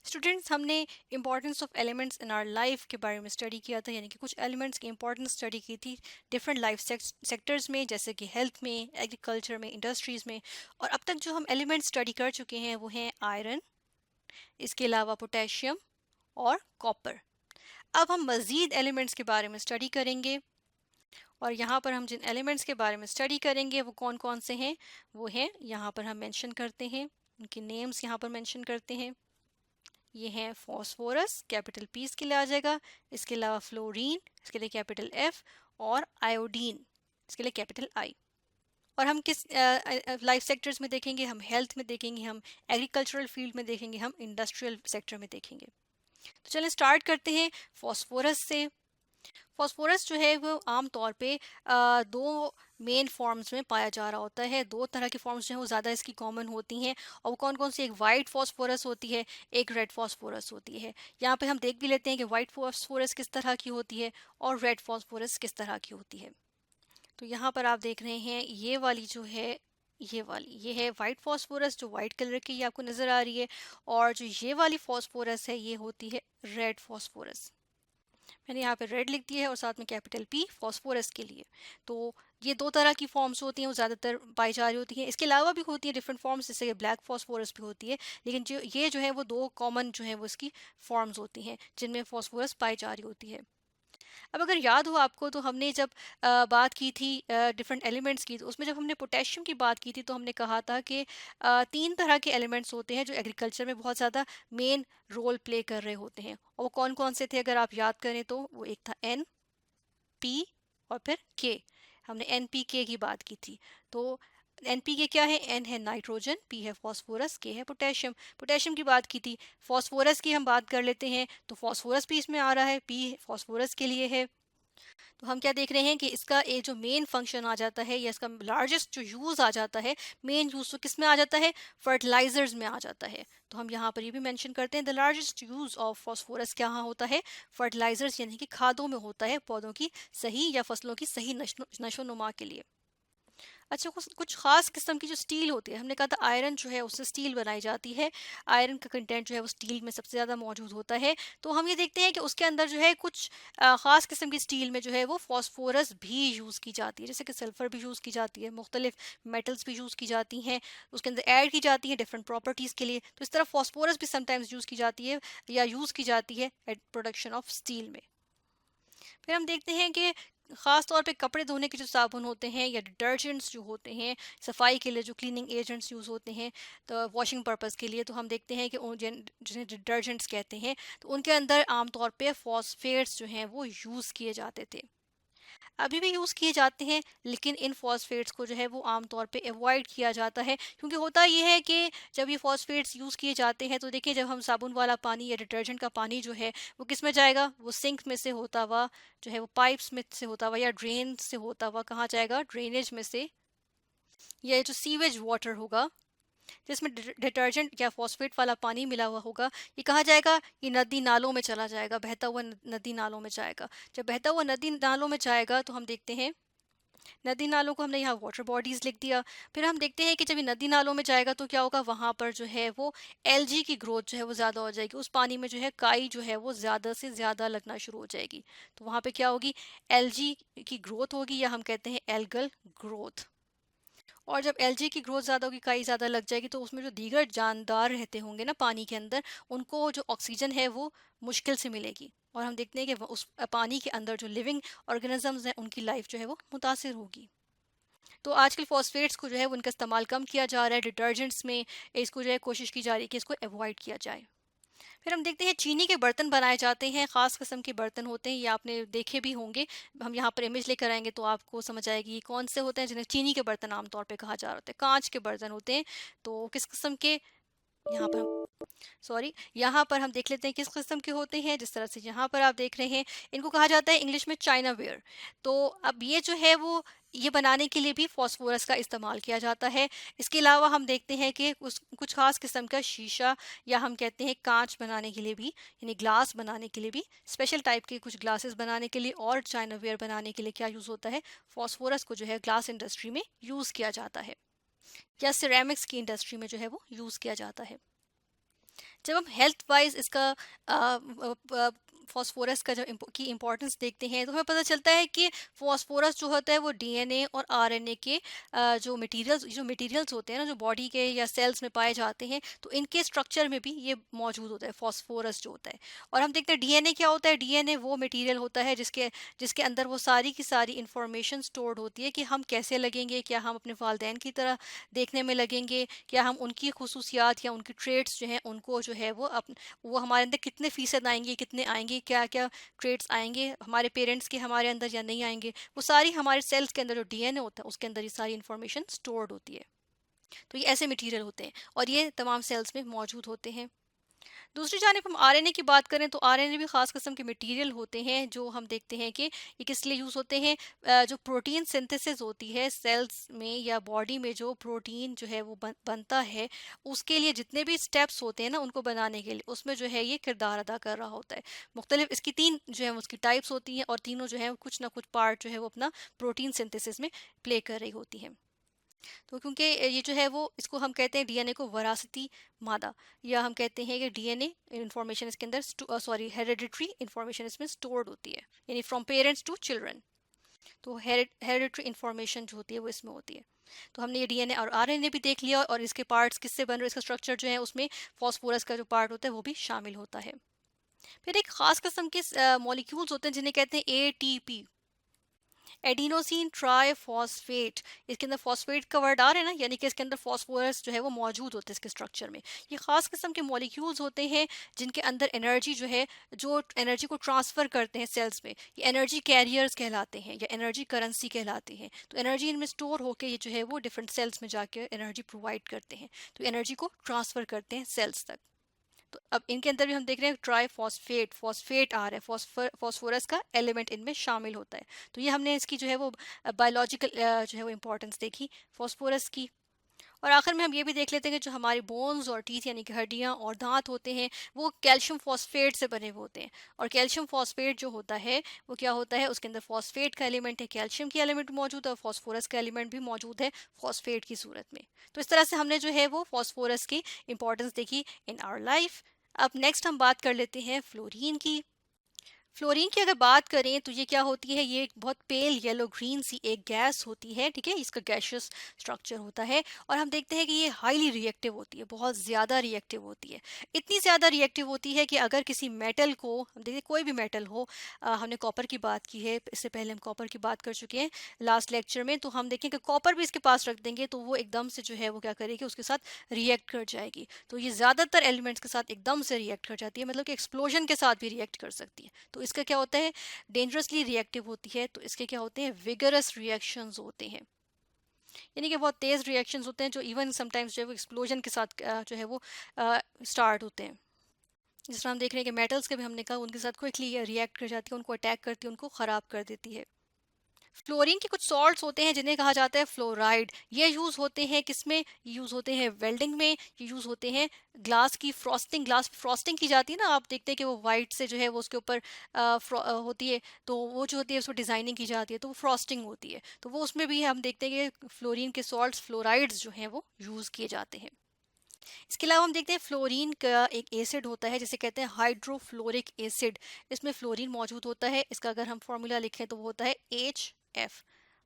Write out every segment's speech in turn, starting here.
Students, हमने importance of elements in our life के बारे में स्टडी किया था, यानी कि कुछ एलिमेंट्स की इंपॉर्टेंस स्टडी की थी डिफरेंट लाइफ सेक्टर्स में, जैसे कि हेल्थ में, एग्रीकल्चर में, इंडस्ट्रीज़ में। और अब तक जो हम एलिमेंट्स स्टडी कर चुके हैं वो हैं आयरन, इसके अलावा पोटेशियम और कॉपर। अब हम मज़ीद एलिमेंट्स के बारे में स्टडी करेंगे, और यहाँ पर हम जिन एलिमेंट्स के बारे में स्टडी करेंगे वो कौन कौन से हैं वो हैं यहाँ पर हम मेंशन करते हैं, उनके नेम्स यहाँ पर मेंशन करते हैं। ये हैं फॉस्फोरस, कैपिटल पी इसके लिए आ जाएगा। इसके अलावा फ्लोरीन, इसके लिए कैपिटल एफ। और आयोडीन, इसके लिए कैपिटल आई। और हम किस लाइफ सेक्टर्स में देखेंगे? हम हेल्थ में देखेंगे, हम एग्रीकल्चरल फील्ड में देखेंगे, हम इंडस्ट्रियल सेक्टर में देखेंगे। तो चलें स्टार्ट करते हैं फॉस्फोरस से। फॉस्फोरस जो है वो आम तौर पे दो मेन फॉर्म्स में पाया जा रहा होता है। दो तरह की फॉर्म्स जो है वो ज़्यादा इसकी कॉमन होती हैं, और वो कौन कौन सी? एक वाइट फॉस्फोरस होती है, एक रेड फॉस्फोरस होती है। यहाँ पे हम देख भी लेते हैं कि वाइट फॉस्फोरस किस तरह की होती है और रेड फॉस्फोरस किस तरह की होती है। तो यहाँ पर आप देख रहे हैं ये वाली जो है, ये है वाइट फॉस्फोरस जो वाइट कलर की आपको नज़र आ रही है, और जो ये वाली फॉस्फोरस है ये होती है रेड फॉस्फोरस। मैंने यहाँ पे रेड लिख दिया है और साथ में कैपिटल पी फॉस्फोरस के लिए। तो ये दो तरह की फॉर्म्स होती हैं, वो ज़्यादातर पाई जा रही होती हैं। इसके अलावा भी होती हैं डिफरेंट फॉर्म्स, जैसे कि ब्लैक फॉस्फोरस भी होती है, लेकिन जो है वो दो कॉमन जो है वो इसकी फॉर्म्स होती हैं जिनमें फॉस्फोरस पाई जा रही होती है। अब अगर याद हो आपको तो हमने जब बात की थी डिफरेंट एलिमेंट्स की, तो उसमें जब हमने पोटेशियम की बात की थी तो हमने कहा था कि तीन तरह के एलिमेंट्स होते हैं जो एग्रीकल्चर में बहुत ज़्यादा मेन रोल प्ले कर रहे होते हैं। और वो कौन कौन से थे अगर आप याद करें तो? वो एक था एन, पी और फिर के। हमने एन पी के की बात की थी। तो एनपीके क्या है? एन है नाइट्रोजन, पी है फॉस्फोरस, के है पोटेशियम। पोटेशियम की बात की थी। फॉस्फोरस की हम बात कर लेते हैं, तो फॉस्फोरस भी इसमें आ रहा है, पी फॉस्फोरस के लिए है। तो हम क्या देख रहे हैं कि इसका ये जो मेन फंक्शन आ जाता है, या इसका लार्जेस्ट जो यूज़ आ जाता है, मेन यूज़ तो किस में आ जाता है? फर्टिलाइजर्स में आ जाता है। तो हम यहाँ पर ये भी मेंशन करते हैं the largest use of phosphorus क्या होता है? फर्टिलाइजर्स यानी कि खादों में होता है, पौधों की सही या फसलों की सही नशो नुमा के लिए। अच्छा, कुछ खास किस्म की जो स्टील होती है, हमने कहा था आयरन जो है उससे स्टील बनाई जाती है। आयरन का कंटेंट जो है वो स्टील में सबसे ज़्यादा मौजूद होता है। तो हम ये देखते हैं कि उसके अंदर जो है कुछ ख़ास किस्म की स्टील में जो है वो फॉस्फोरस भी यूज़ की जाती है, जैसे कि सल्फ़र भी यूज़ की जाती है, मुख्तलिफ मेटल्स भी यूज़ की जाती हैं, उसके अंदर ऐड की जाती है डिफरेंट प्रॉपर्टीज़ के लिए। तो इस तरह फॉस्फोरस भी समटाइम्स यूज़ की जाती है, या यूज़ की जाती है एट प्रोडक्शन ऑफ स्टील में। फिर हम देखते हैं कि ख़ास तौर पे कपड़े धोने के जो साबुन होते हैं या डिटर्जेंट्स जो होते हैं, सफाई के लिए जो क्लीनिंग एजेंट्स यूज़ होते हैं, तो वॉशिंग पर्पस के लिए, तो हम देखते हैं कि जिन्हें डिटर्जेंट्स कहते हैं, तो उनके अंदर आमतौर पे फॉस्फेट्स जो हैं वो यूज़ किए जाते थे। अभी भी यूज़ किए जाते हैं, लेकिन इन फॉस्फेट्स को जो है वो आमतौर पे अवॉइड किया जाता है, क्योंकि होता ये है कि जब ये फॉस्फेट्स यूज़ किए जाते हैं तो देखिए, जब हम साबुन वाला पानी या डिटर्जेंट का पानी जो है वो किस में जाएगा? वो सिंक में से होता हुआ जो है वो पाइप्स में से होता हुआ या ड्रेन से होता हुआ कहाँ जाएगा? ड्रेनेज में से, या जो सीवेज वाटर होगा जिसमें डिटर्जेंट या फॉस्फेट वाला पानी मिला हुआ होगा, ये कहाँ जाएगा? ये नदी नालों में चला जाएगा, बहता हुआ नदी नालों में जाएगा। जब बहता हुआ नदी नालों में जाएगा तो हम देखते हैं, नदी नालों को हमने यहाँ वाटर बॉडीज लिख दिया। फिर हम देखते हैं कि जब ये नदी नालों में जाएगा तो क्या होगा? वहाँ पर जो है वो एलजी की ग्रोथ जो है वो ज़्यादा हो जाएगी, उस पानी में जो है काई जो है वो ज़्यादा से ज़्यादा लगना शुरू हो जाएगी। तो वहाँ पे क्या होगी? एलजी की ग्रोथ होगी, या हम कहते हैं एल्गल ग्रोथ। और जब एलजी की ग्रोथ ज़्यादा होगी, काई ज़्यादा लग जाएगी, तो उसमें जो दीगर जानदार रहते होंगे ना पानी के अंदर, उनको जो ऑक्सीजन है वो मुश्किल से मिलेगी, और हम देखते हैं कि उस पानी के अंदर जो लिविंग ऑर्गेनिजम्स हैं उनकी लाइफ जो है वो मुतासिर होगी। तो आजकल फॉस्फेट्स को जो है वो उनका इस्तेमाल कम किया जा रहा है डिटर्जेंट्स में, इसको जो है कोशिश की जा रही है कि इसको अवॉइड किया जाए। फिर हम देखते हैं चीनी के बर्तन बनाए जाते हैं, ख़ास किस्म के बर्तन होते हैं, ये आपने देखे भी होंगे। हम यहाँ पर इमेज लेकर आएंगे तो आपको समझ आएगी ये कौन से होते हैं जिन्हें चीनी के बर्तन आमतौर पे कहा जा रहा होता है। कांच के बर्तन होते हैं। तो किस किस्म के, यहाँ पर हम यहाँ पर हम देख लेते हैं किस किस्म के होते हैं। जिस तरह से यहाँ पर आप देख रहे हैं, इनको कहा जाता है इंग्लिश में चाइना वेयर। तो अब ये जो है वो ये बनाने के लिए भी फॉस्फोरस का इस्तेमाल किया जाता है। इसके अलावा हम देखते हैं कि कुछ खास किस्म का शीशा, या हम कहते हैं कांच बनाने के लिए भी, यानी ग्लास बनाने के लिए भी, स्पेशल टाइप के कुछ ग्लासेस बनाने के लिए और चाइना वेयर बनाने के लिए क्या यूज़ होता है? फॉस्फोरस को जो है ग्लास इंडस्ट्री में यूज़ किया जाता है, या सिरेमिक्स की इंडस्ट्री में जो है वो यूज़ किया जाता है। जब हम हेल्थ वाइज इसका फॉस्फोरस का जब की इम्पोर्टेंस देखते हैं तो हमें पता चलता है कि फॉस्फोरस जो होता है वो डीएनए और आरएनए के जो मटेरियल्स होते हैं ना, जो बॉडी के या सेल्स में पाए जाते हैं, तो इनके स्ट्रक्चर में भी ये मौजूद होता है फॉस्फोरस जो होता है। और हम देखते हैं डीएनए क्या होता है। डीएनए वो मटेरियल होता है जिसके जिसके अंदर वो सारी की सारी इंफॉर्मेशन स्टोर्ड होती है कि हम कैसे लगेंगे, क्या हम अपने वालिदैन की तरह देखने में लगेंगे, क्या हम उनकी खुसूसियात या उनकी ट्रेड्स जो हैं उनको जो है वो हमारे अंदर कितने फीसद आएंगे, कितने आएंगे, क्या क्या ट्रेड्स आएंगे हमारे पेरेंट्स के हमारे अंदर या नहीं आएंगे, वो सारी हमारे सेल्स के अंदर जो डीएनए होता है उसके अंदर ये सारी इंफॉर्मेशन स्टोर्ड होती है। तो ये ऐसे मटेरियल होते हैं और ये तमाम सेल्स में मौजूद होते हैं। दूसरी जानिब हम आरएनए की बात करें तो आरएनए भी खास किस्म के मटेरियल होते हैं जो हम देखते हैं कि ये किस लिए यूज़ होते हैं। जो प्रोटीन सिंथेसिस होती है सेल्स में या बॉडी में, जो प्रोटीन जो है वो बनता है, उसके लिए जितने भी स्टेप्स होते हैं ना उनको बनाने के लिए, उसमें जो है ये किरदार अदा कर रहा होता है। मुख्तलिफ इसकी तीन जो है उसकी टाइप्स होती हैं और तीनों जो है कुछ ना कुछ पार्ट जो है वो अपना प्रोटीन सिंथेसिस में प्ले कर रही होती हैं। तो क्योंकि ये जो है वो इसको हम कहते हैं डीएनए को वरासती मादा, या हम कहते हैं कि डीएनए इंफॉर्मेशन इसके अंदर हेरिडिटरी इंफॉर्मेशन इसमें स्टोर्ड होती है, यानी फ्रॉम पेरेंट्स टू चिल्ड्रन। तो हेरिडिटरी इंफॉर्मेशन जो होती है वो इसमें होती है। तो हमने ये डीएनए और आरएनए भी देख लिया और इसके पार्ट्स किससे बन रहे हैं, इसका स्ट्रक्चर जो है उसमें फॉस्फोरस का जो पार्ट होता है वो भी शामिल होता है। फिर एक खास किस्म के मॉलिक्यूल्स होते हैं जिन्हें कहते हैं एटीपी, एडिनोसिन ट्राइफॉस्फेट। इसके अंदर फॉस्फेट का वर्ड आ रहा है ना, यानी कि इसके अंदर फॉस्फोरस जो है वो मौजूद होता है इसके स्ट्रक्चर में। ये खास किस्म के मॉलिक्यूल्स होते हैं जिनके अंदर एनर्जी जो है, जो एनर्जी को ट्रांसफर करते हैं सेल्स में, ये एनर्जी कैरियर्स कहलाते हैं या एनर्जी करेंसी कहलाते हैं। तो एनर्जी इनमें स्टोर होकर ये जो है वो डिफरेंट सेल्स में जाकर एनर्जी प्रोवाइड करते हैं, तो एनर्जी को ट्रांसफर करते हैं सेल्स तक। तो अब इनके अंदर भी हम देख रहे हैं ट्राइफॉस्फेट, फॉस्फेट आ रहा है, फॉस्फोरस का एलिमेंट इनमें शामिल होता है। तो ये हमने इसकी जो है वो बायोलॉजिकल जो है वो इंपॉर्टेंस देखी फॉस्फोरस की। और आखिर में हम ये भी देख लेते हैं कि जो हमारी बोन्स और टीथ यानी कि हड्डियाँ और दांत होते हैं वो कैल्शियम फॉस्फेट से बने हुए होते हैं। और कैल्शियम फॉस्फेट जो होता है वो क्या होता है, उसके अंदर फॉस्फेट का एलिमेंट है, कैल्शियम की एलिमेंट मौजूद है और फॉस्फोरस का एलिमेंट भी मौजूद है फॉस्फेट की सूरत में। तो इस तरह से हमने जो है वो फॉस्फोरस की इंपॉर्टेंस देखी इन आवर लाइफ। अब नेक्स्ट हम बात कर लेते हैं फ्लोरीन की। फ्लोरीन की अगर बात करें तो ये क्या होती है, ये एक बहुत पेल येलो ग्रीन सी एक गैस होती है, ठीक है, इसका गैशियस स्ट्रक्चर होता है। और हम देखते हैं कि ये हाईली रिएक्टिव होती है, बहुत ज़्यादा रिएक्टिव होती है। इतनी ज़्यादा रिएक्टिव होती है कि अगर किसी मेटल को, हम देखते कोई भी मेटल हो, हमने कॉपर की बात की है, इससे पहले हम कॉपर की बात कर चुके हैं लास्ट लेक्चर में, तो हम देखें कि कॉपर भी इसके पास रख देंगे तो वो एकदम से जो है वो क्या करेगी, उसके साथ रिएक्ट कर जाएगी। तो ये ज़्यादातर एलिमेंट्स के साथ एकदम से रिएक्ट कर जाती है, मतलब कि एक्सप्लोजन के साथ भी रिएक्ट कर सकती है। तो इसका क्या होता है, डेंजरसली रिएक्टिव होती है। तो इसके क्या होते हैं, विगरस रिएक्शंस होते हैं, यानी कि बहुत तेज रिएक्शंस होते हैं जो इवन समटाइम्स जो है वो एक्सप्लोजन के साथ जो है वो स्टार्ट होते हैं। जिस तरह हम देख रहे हैं कि मेटल्स के भी हमने कहा उनके साथ क्विकली रिएक्ट कर जाती है, उनको अटैक करती है, उनको ख़राब कर देती है। फ्लोरीन के कुछ सॉल्ट्स होते हैं जिन्हें कहा जाता है फ्लोराइड। ये यूज़ होते हैं किसमें, यूज़ होते हैं वेल्डिंग में, ये यूज़ होते हैं ग्लास की फ्रॉस्टिंग, ग्लास फ्रॉस्टिंग की जाती है ना, आप देखते हैं कि वो वाइट से जो है वो उसके ऊपर होती है, तो वो जो होती है उसको डिज़ाइनिंग की जाती है तो वो फ्रॉस्टिंग होती है। तो वो उसमें भी हम देखते हैं कि फ्लोरीन के सॉल्ट्स फ्लोराइड्स जो हैं वो यूज़ किए जाते हैं। इसके अलावा हम देखते हैं फ्लोरीन का एक एसिड होता है जिसे कहते हैं हाइड्रोफ्लोरिक एसिड। इसमें फ्लोरीन मौजूद होता है, इसका अगर हम फॉर्मूला लिखें तो वो होता है HF,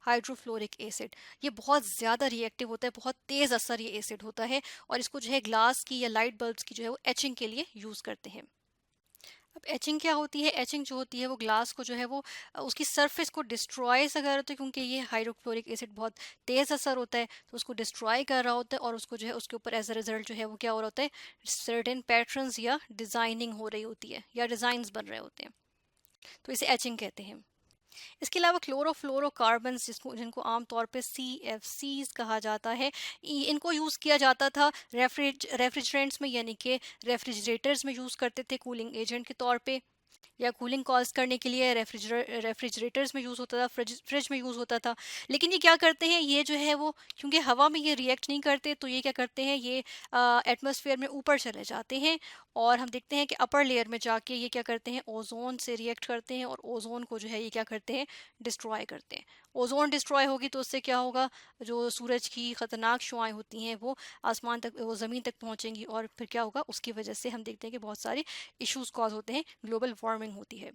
हाइड्रोफ्लोरिक एसिड। ये बहुत ज़्यादा रिएक्टिव होता है, बहुत तेज़ असर ये एसिड होता है और इसको जो है ग्लास की या लाइट बल्ब्स की जो है वो एचिंग के लिए यूज़ करते हैं। अब एचिंग क्या होती है, एचिंग जो होती है वो ग्लास को जो है वो उसकी सरफेस को डिस्ट्रॉय से कर रहा होता है, क्योंकि ये हाइड्रोक्लोरिक एसिड बहुत तेज़ असर होता है तो उसको डिस्ट्रॉय कर रहा होता है और उसको जो है उसके ऊपर एज अ रिजल्ट जो है वो क्या हो रहा होता है, सर्टेन पैटर्न्स या डिज़ाइनिंग हो रही होती है या डिज़ाइंस बन रहे होते हैं, तो इसे एचिंग कहते हैं। इसके अलावा क्लोरोफ्लोरोकार्बन जिसको जिनको आमतौर पे CFCs कहा जाता है, इनको यूज़ किया जाता था रेफ्रिजरेंट्स में, यानी कि रेफ्रिजरेटर्स में यूज़ करते थे कूलिंग एजेंट के तौर पे, या कूलिंग कॉज करने के लिए रेफ्रिजरेटर्स में यूज़ होता था, फ्रिज में यूज़ होता था। लेकिन ये क्या करते हैं, ये जो है वो क्योंकि हवा में ये रिएक्ट नहीं करते तो ये क्या करते हैं, ये एटमॉस्फेयर में ऊपर चले जाते हैं और हम देखते हैं कि अपर लेयर में जाके ये क्या करते हैं, ओजोन से रिएक्ट करते हैं और ओजोन को जो है ये क्या करते हैं, डिस्ट्रॉय करते हैं। ओजोन डिस्ट्रॉय होगी तो उससे क्या होगा, जो सूरज की ख़तरनाक शुआएं होती हैं वो आसमान तक, वो ज़मीन तक पहुंचेंगी, और फिर क्या होगा, उसकी वजह से हम देखते हैं कि बहुत सारे इश्यूज कॉज होते हैं, ग्लोबल वार्मिंग होती है।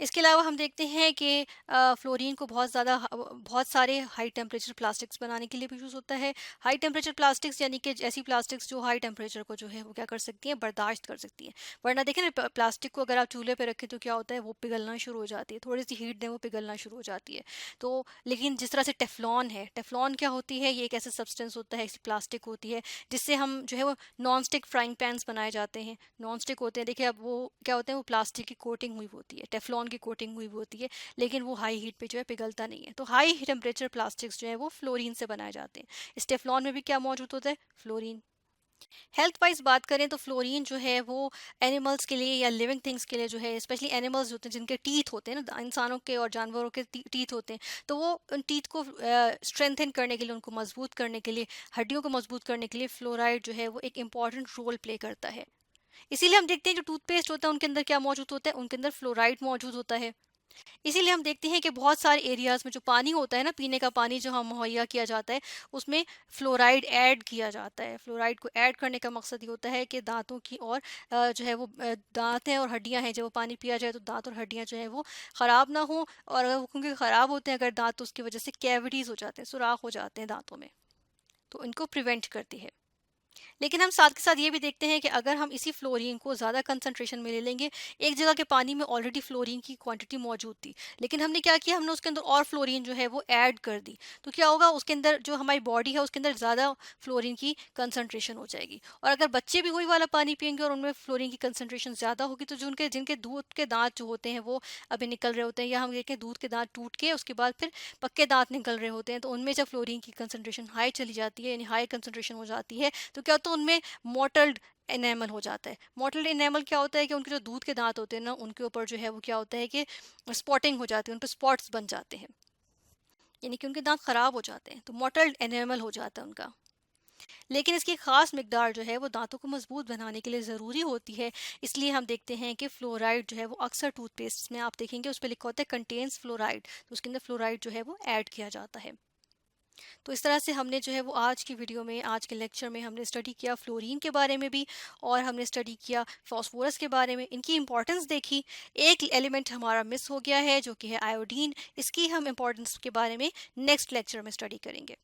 इसके अलावा हम देखते हैं कि फ्लोरीन को बहुत सारे हाई टेम्परेचर प्लास्टिक्स बनाने के लिए भी यूज़ होता है। हाई टेम्परेचर प्लास्टिक्स यानी कि ऐसी प्लास्टिक्स जो हाई टेम्परेचर को जो है वो क्या कर सकती हैं, बर्दाश्त कर सकती हैं। वरना देखें ना, प्लास्टिक को अगर आप चूल्हे पे रखें तो क्या होता है, वो पिघलना शुरू हो जाती है, थोड़ी सी हीट दें वो पिघलना शुरू हो जाती है। तो लेकिन जिस तरह से टेफ्लॉन है, टेफ्लॉन क्या होती है, ये एक ऐसा सब्सटेंस होता है, ऐसी प्लास्टिक होती है जिससे हम जो है वो नॉन स्टिक फ्राइंग पैन्स बनाए जाते हैं। नॉन स्टिक होते हैं, देखिए अब वो क्या होते हैं, वो प्लास्टिक की कोटिंग हुई होती है, टेफ्लॉन की कोटिंग हुई होती है, लेकिन वो हाई हीट पे जो है पिघलता नहीं है। तो हाई टेम्परेचर प्लास्टिक्स जो है वो फ्लोरीन से बनाए जाते हैं। इस टेफ्लॉन में भी क्या मौजूद होता है, फ्लोरीन। हेल्थ वाइज बात करें तो फ्लोरीन जो है वो एनिमल्स के लिए या लिविंग थिंग्स के लिए जो है, स्पेशली एनिमल्स होते हैं जिनके टीथ होते हैं ना, इंसानों के और जानवरों के टीथ होते हैं, तो वो उन टीथ को स्ट्रेंथन करने के लिए, उनको मजबूत करने के लिए, हड्डियों को मजबूत करने के लिए फ्लोराइड जो है वो एक इंपॉर्टेंट रोल प्ले करता है। इसीलिए हम देखते हैं जो टूथपेस्ट होता है उनके अंदर क्या मौजूद होता है, उनके अंदर फ्लोराइड मौजूद होता है। इसीलिए हम देखते हैं कि बहुत सारे एरियाज में जो पानी होता है ना, पीने का पानी जो हम मुहैया किया जाता है, उसमें फ्लोराइड ऐड किया जाता है। फ्लोराइड को ऐड करने का मकसद ये होता है कि दांतों की और जो है वो दांत हैं और हड्डियां हैं, जब वो पानी पिया जाए तो दांत और हड्डियां जो है वो ख़राब ना हो, और अगर वो क्योंकि ख़राब होते हैं अगर दांत, तो उसकी वजह से कैविटीज़ हो जाते हैं, सुराख हो जाते हैं दांतों में, तो इनको प्रिवेंट करती है। लेकिन हम साथ के साथ ये भी देखते हैं कि अगर हम इसी फ्लोरीन को ज़्यादा कंसंट्रेशन में ले लेंगे, एक जगह के पानी में ऑलरेडी फ्लोरीन की क्वांटिटी मौजूद थी, लेकिन हमने क्या किया, हमने उसके अंदर और फ्लोरीन जो है वो ऐड कर दी, तो क्या होगा, उसके अंदर जो हमारी बॉडी है उसके अंदर ज़्यादा फ्लोरीन की कंसंट्रेशन हो जाएगी। और अगर बच्चे भी वही वाला पानी पियेंगे और उनमें फ्लोरीन की कंसंट्रेशन ज़्यादा होगी, तो जो उनके जिनके दूध के दांत जो होते हैं वो अभी निकल रहे होते हैं, या हम देखें दूध के दांत टूट के उसके बाद फिर पक्के दांत निकल रहे होते हैं, तो उनमें जब फ्लोरीन की कंसंट्रेशन हाई चली जाती है, यानी हाई कंसंट्रेशन हो जाती है, तो क्या होता है, उनमें मॉटल्ड एनेमल हो जाता है। मॉटल्ड एनेमल क्या होता है कि उनके जो दूध के दांत होते हैं ना, उनके ऊपर जो है वो क्या होता है कि स्पॉटिंग हो जाती है, उन पर स्पॉट्स बन जाते हैं, यानी कि उनके दांत खराब हो जाते हैं, तो मॉटल्ड एनेमल हो जाता है उनका। लेकिन इसकी खास मिकदार जो है वो दांतों को मजबूत बनाने के लिए ज़रूरी होती है। इसलिए हम देखते हैं कि फ्लोराइड जो है वो अक्सर टूथपेस्ट में आप देखेंगे उस पर लिखा होता है कंटेन्स फ्लोराइड, तो उसके अंदर फ्लोराइड जो है वो ऐड किया जाता है। तो इस तरह से हमने जो है वो आज की वीडियो में, आज के लेक्चर में हमने स्टडी किया फ्लोरीन के बारे में भी, और हमने स्टडी किया फास्फोरस के बारे में, इनकी इंपॉर्टेंस देखी। एक एलिमेंट हमारा मिस हो गया है जो कि है आयोडीन, इसकी हम इंपॉर्टेंस के बारे में नेक्स्ट लेक्चर में स्टडी करेंगे।